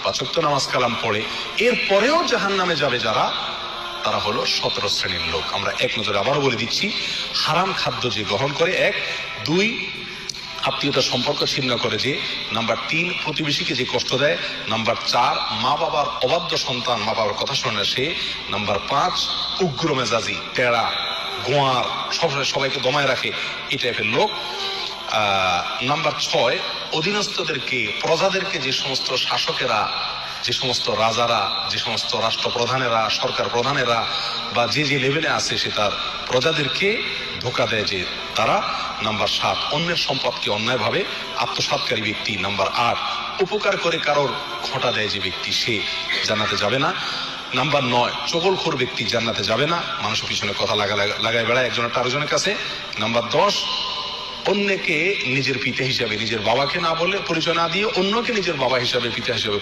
5 ওয়াক্ত নামাজ কালাম পড়ে, এর পরেও জাহান্নামে যাবে যারা, তারা হলো 17 শ্রেণীর লোক। আমরা এক নজরে আবারও বলে দিচ্ছি, হারাম খাদ্য যে গ্রহণ করে 1, 2 আত্মীয়তার সম্পর্ক ছিন্ন করে যে, নাম্বার 3 প্রতিবেশীকে যে কষ্ট দেয়, নাম্বার 4 মা বাবার অবাধ্য সন্তান, মা বাবার কথা শোনে না সে, নাম্বার 5 উগ্র মেজাজি, টেরা, গোয়ার, সবসময় সবাইকে দমায় রাখে, এই টাইপের লোক। নাম্বার 6 অধীনস্থদেরকে, প্রজাদেরকে, যে সমস্ত শাসকেরা, যে সমস্ত রাজারা, যে সমস্ত রাষ্ট্রপ্রধানেরা, সরকার প্রধানেরা বা যে যে লেভেলে আছে সে তার প্রজাদেরকে ধোঁকা দেয় যে তারা। নাম্বার 7 অন্যের সম্পদকে অন্যায়ভাবে আত্মসাৎকারী ব্যক্তি। নাম্বার 8 উপকার করে কারোর খোঁটা দেয় যে ব্যক্তি, সে জান্নাতে যাবে না। নাম্বার 9 চগলখোর ব্যক্তি জান্নাতে যাবে না, মানুষের পিছনে কথা লাগায় বেড়ায় একজনের আরেকজনের কাছে। নাম্বার 10 অন্যকে নিজের পিতা হিসাবে, নিজের বাবাকে না বলে পরিচয় না দিয়ে অন্যকে নিজের বাবা হিসাবে, পিতা হিসাবে